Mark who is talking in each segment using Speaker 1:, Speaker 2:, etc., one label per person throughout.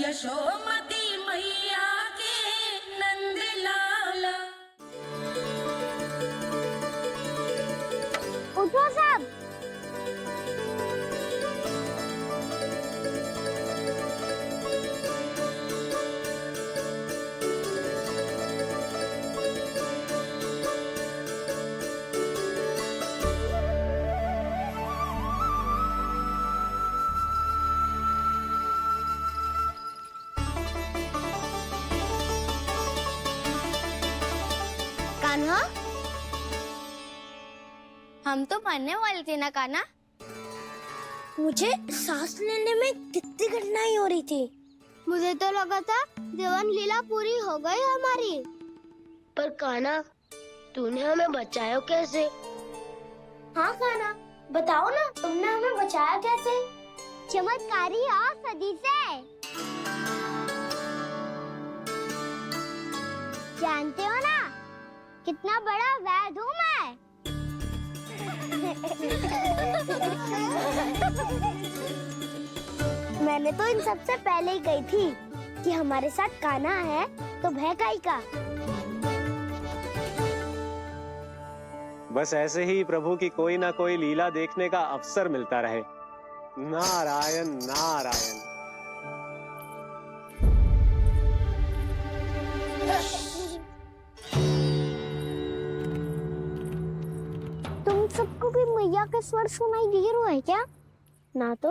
Speaker 1: यशोमती मैया के नंद लाला।
Speaker 2: उठो सब। कान्हा, हम तो मरने वाले थे ना कान्हा। मुझे सांस लेने में कितनी कठिनाई हो रही थी। मुझे तो लगा था जीवन लीला पूरी हो गई हमारी।
Speaker 3: पर कान्हा, तूने हमें बचाया कैसे?
Speaker 2: हाँ कान्हा, बताओ ना, तुमने हमें बचाया कैसे? चमत्कारी और सदी से। जानते हो ना कितना बड़ा वैद हूँ मैं। मैंने तो इन सबसे पहले ही कही थी कि हमारे साथ कान्हा है तो भय काई का।
Speaker 4: बस ऐसे ही प्रभु की कोई ना कोई लीला देखने का अवसर मिलता रहे। नारायण नारायण।
Speaker 2: तुम सबको भी मैया के स्वर सुनाई दे रहा है क्या? ना तो।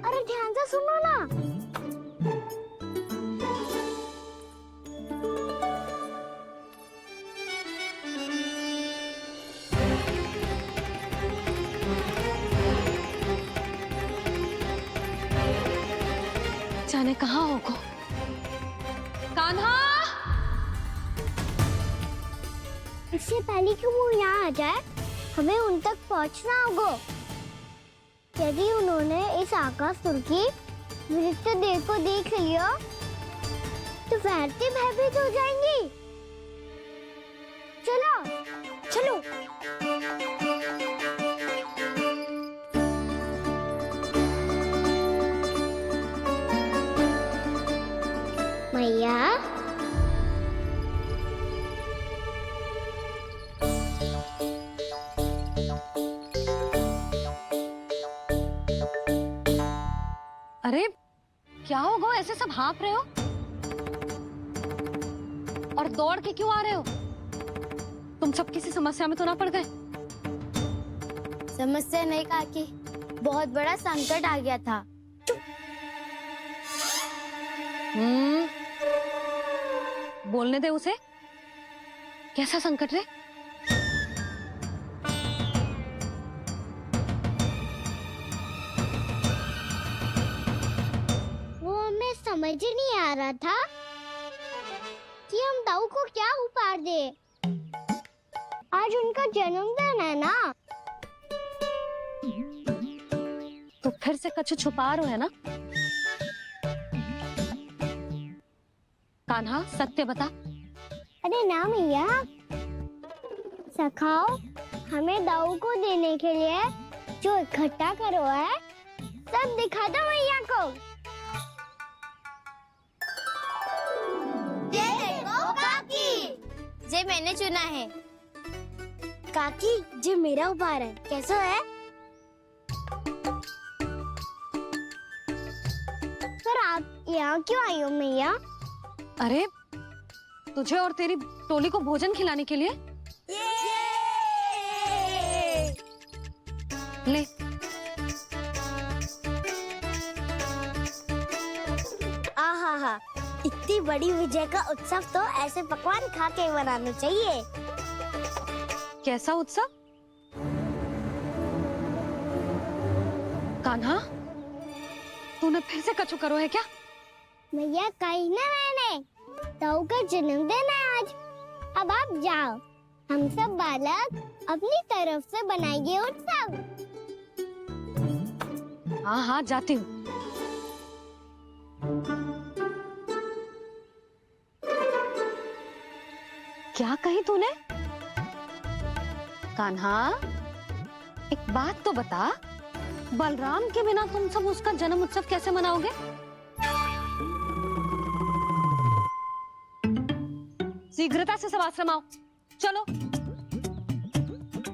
Speaker 2: अरे ध्यान से सुनो ना।
Speaker 5: जाने कहाँ होगा कान्हा।
Speaker 2: इससे पहले कि वो यहाँ आ जाए, हमें उन तक पहुँचना होगा। यदि उन्होंने इस आकासुर की नृत्य देह को देख लिया तो वैरती भयभीत हो जाएंगी। चलो चलो। मैया,
Speaker 5: अरे क्या होगा, ऐसे सब हाँफ रहे हो और दौड़ के क्यों आ रहे हो? तुम सब किसी समस्या में तो ना पड़ गए?
Speaker 2: समस्या नहीं काकी, बहुत बड़ा संकट आ गया था।
Speaker 5: बोलने दे उसे। कैसा संकट रे?
Speaker 2: वो हमें समझ ही नहीं आ रहा था कि हम दाऊ को क्या उपहार दे। आज उनका जन्मदिन है ना।
Speaker 5: तो फिर से कुछ छुपा रहे हो है ना? कान्हा सत्य बता।
Speaker 2: अरे ना मैया, सखाओ हमें दाऊ को देने के लिए जो इकट्ठा करो है सब दिखा दो मैया को। ये देखो काकी, जे मैंने चुना है। काकी, जे मेरा उपहार है, कैसा है? पर आप यहाँ क्यों आई हो मैया?
Speaker 5: अरे तुझे और तेरी टोली को भोजन खिलाने के लिए। ले।
Speaker 2: आहा, इतनी बड़ी विजय का उत्सव तो ऐसे पकवान खा के मनाना चाहिए।
Speaker 5: कैसा उत्सव? कान्हा, तूने फिर से कछु करो है क्या?
Speaker 2: मैया कहीं ना, मैंने ताऊ का जन्मदिन है आज। अब आप जाओ, हम सब बालक अपनी तरफ से बनाएंगे उत्सव।
Speaker 5: हाँ हाँ जाती हूँ। क्या कही तूने? कान्हा, एक बात तो बता, बलराम के बिना तुम सब उसका जन्म उत्सव कैसे मनाओगे? शीघ्रता से सब आश्रम आओ, चलो।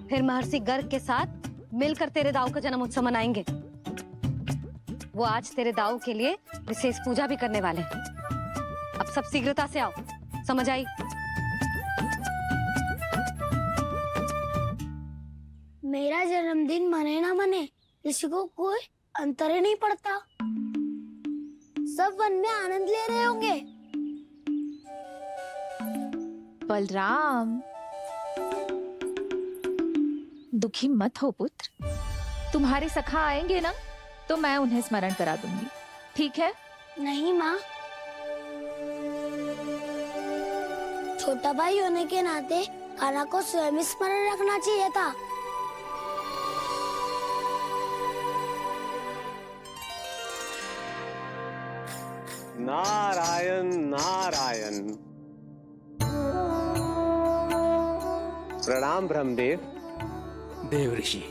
Speaker 5: फिर महर्षि गर्ग के साथ मिलकर तेरे दाऊ का जन्म उत्सव मनाएंगे। वो आज तेरे दाऊ के लिए विशेष पूजा भी करने वाले हैं। अब सब शीघ्रता से आओ, समझ आई?
Speaker 2: मेरा जन्मदिन मने ना मने, किसी को कोई अंतर ही नहीं पड़ता। सब वन में आनंद ले रहे होंगे।
Speaker 6: बलराम, दुखी मत हो पुत्र। तुम्हारे सखा आएंगे ना, तो मैं उन्हें स्मरण करा दूंगी, ठीक है?
Speaker 2: नहीं माँ, छोटा भाई होने के नाते कान्हा को स्वयं स्मरण रखना चाहिए था।
Speaker 4: नारायण नारायण। प्रणाम ब्रह्मदेव।
Speaker 7: देव ऋषि,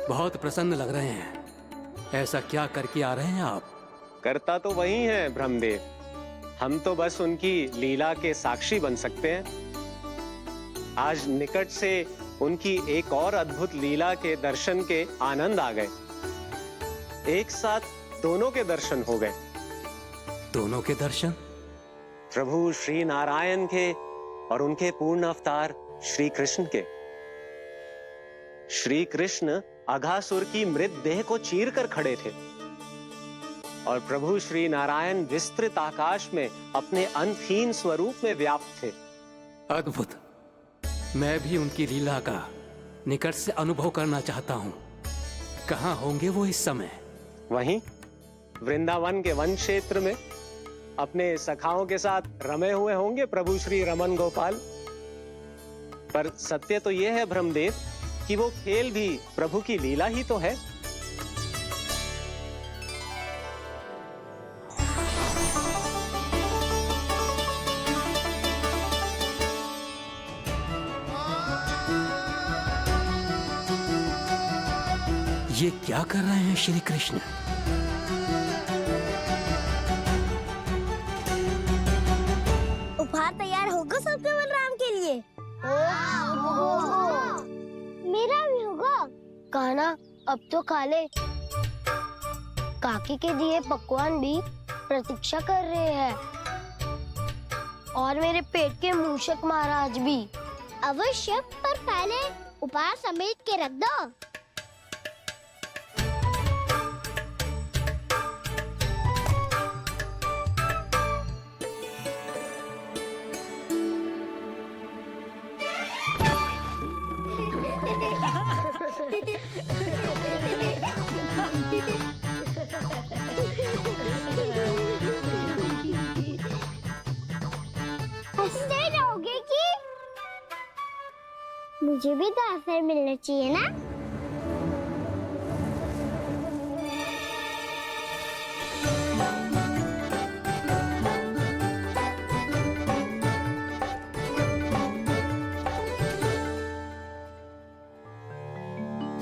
Speaker 7: बहुत प्रसन्न लग रहे हैं। ऐसा क्या करके आ रहे हैं आप?
Speaker 4: करता तो वही है ब्रह्मदेव, हम तो बस उनकी लीला के साक्षी बन सकते हैं। आज निकट से उनकी एक और अद्भुत लीला के दर्शन के आनंद आ गए। एक साथ दोनों के दर्शन हो गए।
Speaker 7: दोनों के दर्शन?
Speaker 4: प्रभु श्री नारायण के और उनके पूर्ण अवतार श्री कृष्ण के। श्री कृष्ण अघासुर की मृत देह को चीर कर खड़े थे और प्रभु श्री नारायण विस्तृत आकाश में अपने अंतहीन स्वरूप में व्याप्त थे।
Speaker 7: अद्भुत। मैं भी उनकी लीला का निकट से अनुभव करना चाहता हूँ। कहाँ होंगे वो इस समय?
Speaker 4: वहीं वृंदावन के वन क्षेत्र में अपने सखाओं के साथ रमे हुए होंगे प्रभु श्री रमन गोपाल। पर सत्य तो यह है ब्रह्मदेव कि वो खेल भी प्रभु की लीला ही तो है।
Speaker 7: ये क्या कर रहे हैं श्री कृष्ण?
Speaker 2: उपहार तैयार होगा सबके बलराम के लिए? मेरा भी होगा। कान्हा, अब तो खा ले। काकी के दिए पकवान भी प्रतीक्षा कर रहे हैं और मेरे पेट के मूषक महाराज भी। अवश्य, पर पहले उपहार समेट के रख दो। हंसते रहोगे कि? मुझे भी तो अवसर मिलना चाहिए ना।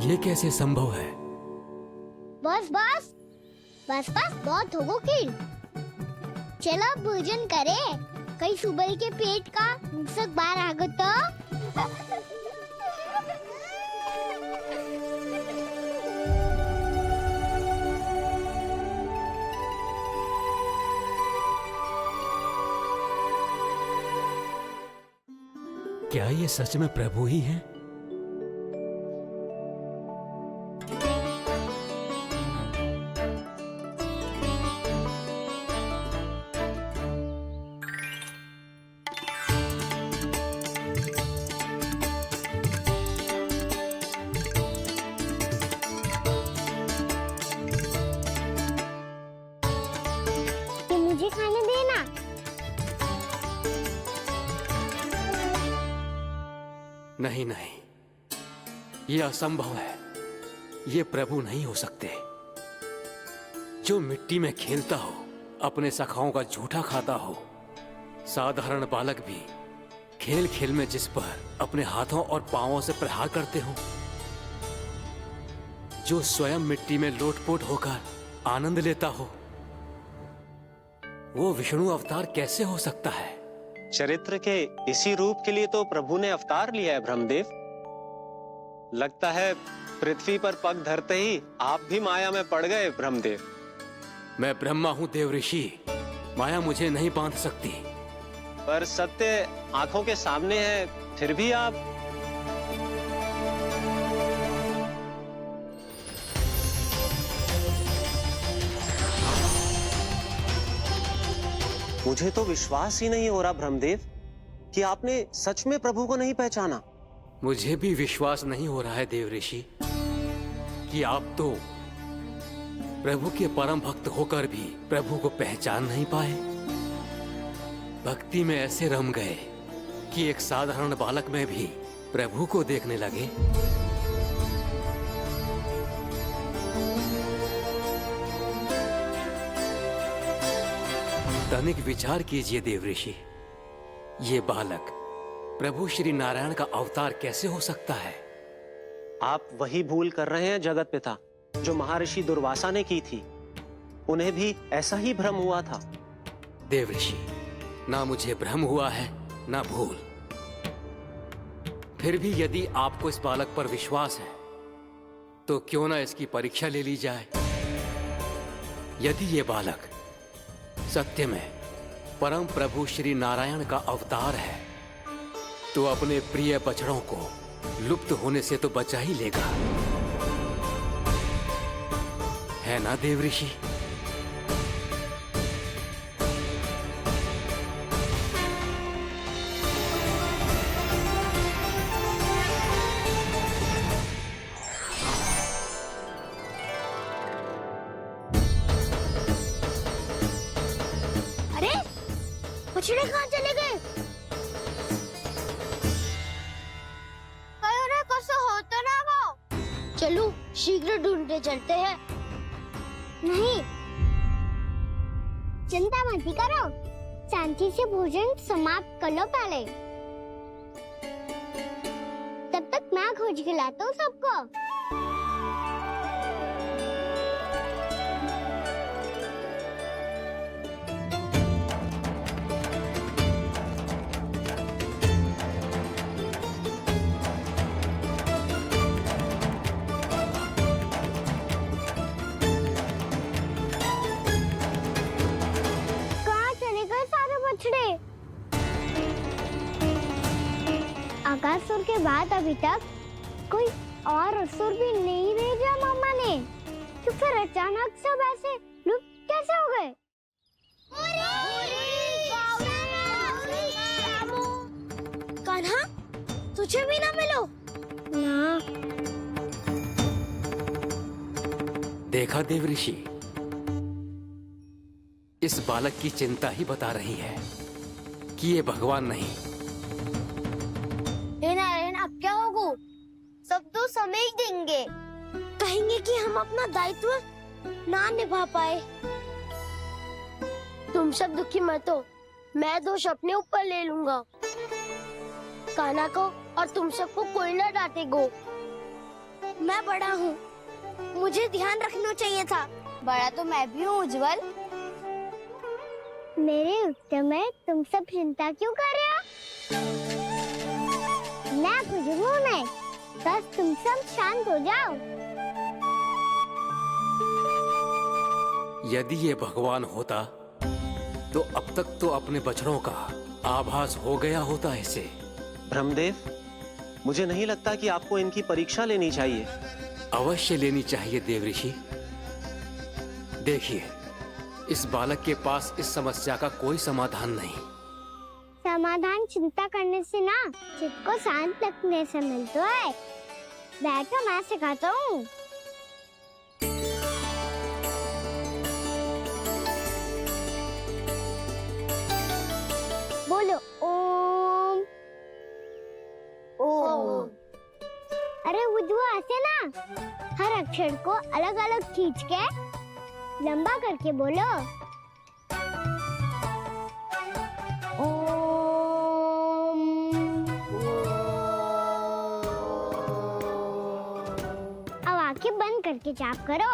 Speaker 7: ये कैसे संभव है?
Speaker 2: बस बस बस बस बहुत होगो किल। चलो भोजन करे, कई सुबह के पेट का मूषक बाहर आ गो तो।
Speaker 7: क्या ये सच में प्रभु ही हैं?
Speaker 2: मुझे खाने देना।
Speaker 7: नहीं नहीं, ये असंभव है। ये प्रभु नहीं हो सकते। जो मिट्टी में खेलता हो, अपने सखाओं का झूठा खाता हो, साधारण बालक भी खेल खेल में जिस पर अपने हाथों और पांवों से प्रहार करते हो, जो स्वयं मिट्टी में लोटपोट होकर आनंद लेता हो, वो विष्णु अवतार कैसे हो सकता है?
Speaker 4: चरित्र के इसी रूप के लिए तो प्रभु ने अवतार लिया है ब्रह्मदेव। लगता है पृथ्वी पर पग धरते ही आप भी माया में पड़ गए ब्रह्मदेव।
Speaker 7: मैं ब्रह्मा हूं देव ऋषि, माया मुझे नहीं बांध सकती।
Speaker 4: पर सत्य आंखों के सामने है, फिर भी आप। मुझे तो विश्वास ही नहीं हो रहा ब्रह्मदेव कि आपने सच में प्रभु को नहीं पहचाना।
Speaker 7: मुझे भी विश्वास नहीं हो रहा है देव ऋषि कि आप तो प्रभु के परम भक्त होकर भी प्रभु को पहचान नहीं पाए। भक्ति में ऐसे रम गए कि एक साधारण बालक में भी प्रभु को देखने लगे। तनिक विचार कीजिए देव ऋषि, ये बालक प्रभु श्री नारायण का अवतार कैसे हो सकता है?
Speaker 4: आप वही भूल कर रहे हैं जगत पिता, जो महर्षि दुर्वासा ने की थी। उन्हें भी ऐसा ही भ्रम हुआ था।
Speaker 7: देव ऋषि, ना मुझे भ्रम हुआ है ना भूल। फिर भी यदि आपको इस बालक पर विश्वास है तो क्यों ना इसकी परीक्षा ले ली जाए। यदि ये बालक सत्य में परम प्रभु श्री नारायण का अवतार है तो अपने प्रिय बछड़ों को लुप्त होने से तो बचा ही लेगा, है ना देव ऋषि?
Speaker 2: अरे बछड़े कहाँ चले गए? अरे कैसे होता ना वो?
Speaker 3: चलो शीघ्र ढूंढने चलते हैं।
Speaker 2: नहीं, चिंता मत करो, शांति से भोजन समाप्त कर लो पहले। तब तक मैं खोज के लाता हूँ सबको। आकासुर के बाद अभी तक कोई और असुर भी नहीं भेजा मामा ने, तो फिर अचानक सब ऐसे लुप्त कैसे हो गए?
Speaker 3: कान्हा, तुझे भी ना मिलो
Speaker 2: ना।
Speaker 7: देखा देव ऋषि, इस बालक की चिंता ही बता रही है कि ये भगवान नहीं।
Speaker 3: हे नारायण, अब क्या होगा? सब तो समय ही देंगे, कहेंगे कि हम अपना दायित्व ना निभा पाए। तुम सब दुखी मत हो, मैं दोष अपने ऊपर ले लूंगा। कान्हा को और तुम सबको कोई ना डांटेगो। मैं बड़ा हूँ, मुझे ध्यान रखना चाहिए था। बड़ा तो मैं भी हूँ उज्जवल।
Speaker 2: मेरे उत्तर में तुम सब चिंता क्यों कर रहे हो? मैं बुजुर्ग हूँ नहीं, बस तुम सब शांत हो जाओ।
Speaker 7: यदि ये भगवान होता तो अब तक तो अपने बछड़ों का आभास हो गया होता इसे।
Speaker 4: ब्रह्मदेव, मुझे नहीं लगता कि आपको इनकी परीक्षा लेनी चाहिए।
Speaker 7: अवश्य लेनी चाहिए देव ऋषि। देखिए, इस बालक के पास इस समस्या का कोई समाधान नहीं।
Speaker 2: समाधान चिंता करने से ना, चित्त को शांत रखने से मिलता है। बैठो, मैं सिखाता हूँ। बोलो ओम।
Speaker 3: ओम।
Speaker 2: अरे वो ऐसे ना, हर अक्षर को अलग अलग खींच के लंबा करके बोलो। आंखें बंद करके जाप करो।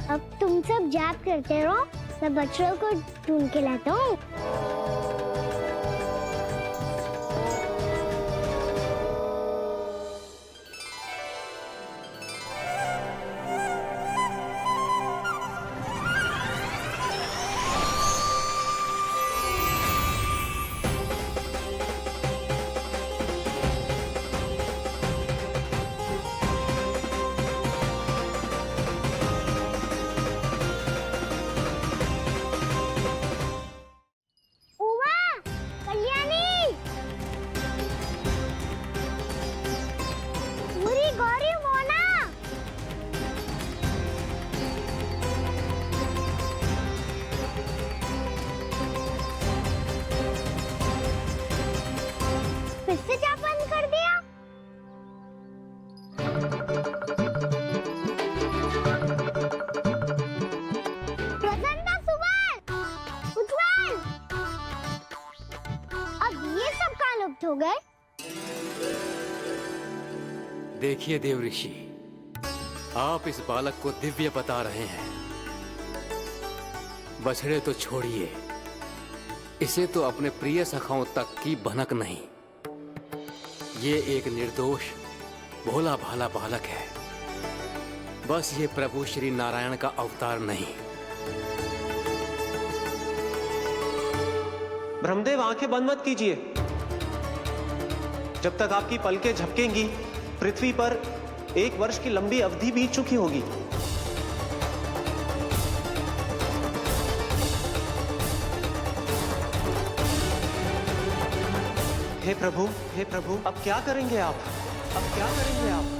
Speaker 2: अब तुम सब जाप करते रहो, मैं बच्चों को ढूंढ के लाता हूँ। फिर से जाप बंद कर दिया। प्रसन्ना, सुमन, उत्पल, अब ये सब कहाँ लुप्त हो गए?
Speaker 7: देखिए देव ऋषि, आप इस बालक को दिव्य बता रहे हैं। बछड़े तो छोड़िए, इसे तो अपने प्रिय सखाओं तक की भनक नहीं। ये एक निर्दोष भोला भाला बालक है, बस ये प्रभु श्री नारायण का अवतार नहीं।
Speaker 4: ब्रह्मदेव, आंखें बंद मत कीजिए। जब तक आपकी पलकें झपकेंगी, पृथ्वी पर 1 वर्ष की लंबी अवधि बीत चुकी होगी। हे प्रभु, अब क्या करेंगे आप? अब क्या करेंगे आप?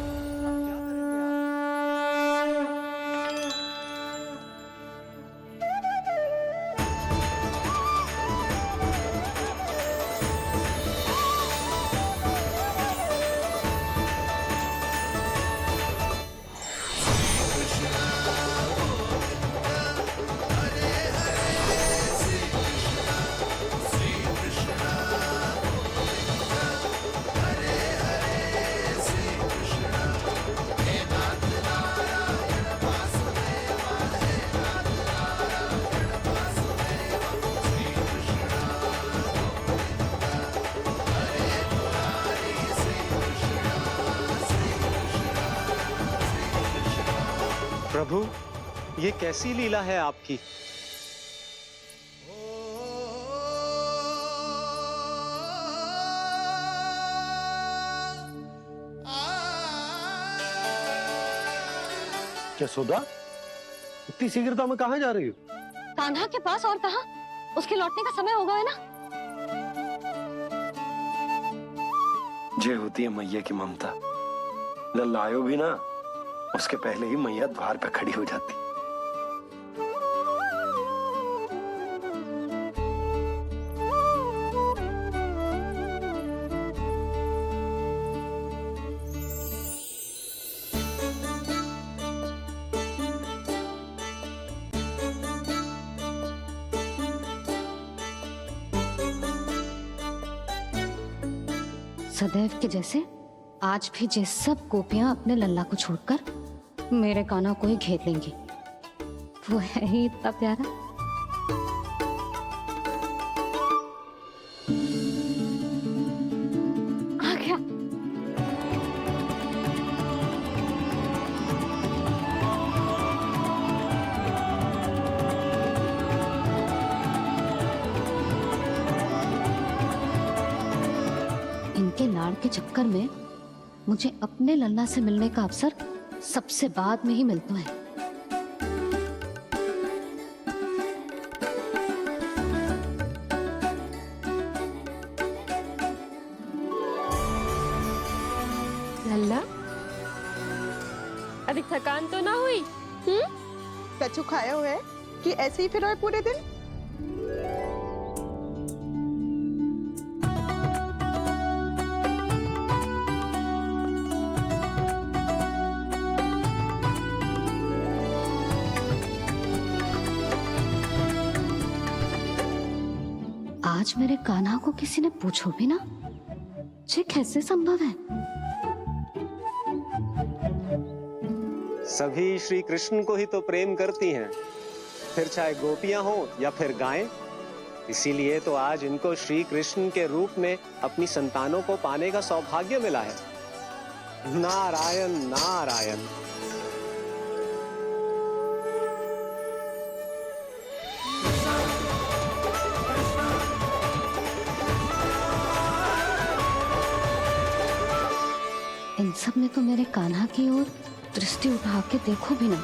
Speaker 4: प्रभु, ये कैसी लीला है आपकी?
Speaker 8: यशोदा, इतनी शीघ्रता में कहाँ जा रही हो?
Speaker 5: कान्हा के पास, और कहाँ? उसके लौटने का समय हो गया है ना।
Speaker 8: ये होती है मैया की ममता। लल्लायो भी ना, उसके पहले ही मैया द्वार पे खड़ी हो जाती।
Speaker 5: सदैव के जैसे आज भी जे सब गोपियां अपने लल्ला को छोड़कर मेरे कान्हा को ही घेर लेंगी। वो है ही इतना प्यारा। आ गया। इनके लाड़ के चक्कर में मुझे अपने लल्ला से मिलने का अवसर सबसे बाद में ही मिलता है।
Speaker 9: लल्ला, अभी थकान तो ना हुई?
Speaker 10: कछु खाया हुआ है कि ऐसे ही फिर रहे पूरे दिन?
Speaker 5: आज आज मेरे कान्हा को किसी ने पूछो भी ना, ये कैसे संभव है?
Speaker 4: सभी श्री कृष्ण को ही तो प्रेम करती हैं, फिर चाहे गोपियां हो या फिर गायें। इसीलिए तो आज इनको श्री कृष्ण के रूप में अपनी संतानों को पाने का सौभाग्य मिला है। नारायण नारायण।
Speaker 5: इन सब में तो मेरे कान्हा की ओर दृष्टि उठा के देखो भी ना।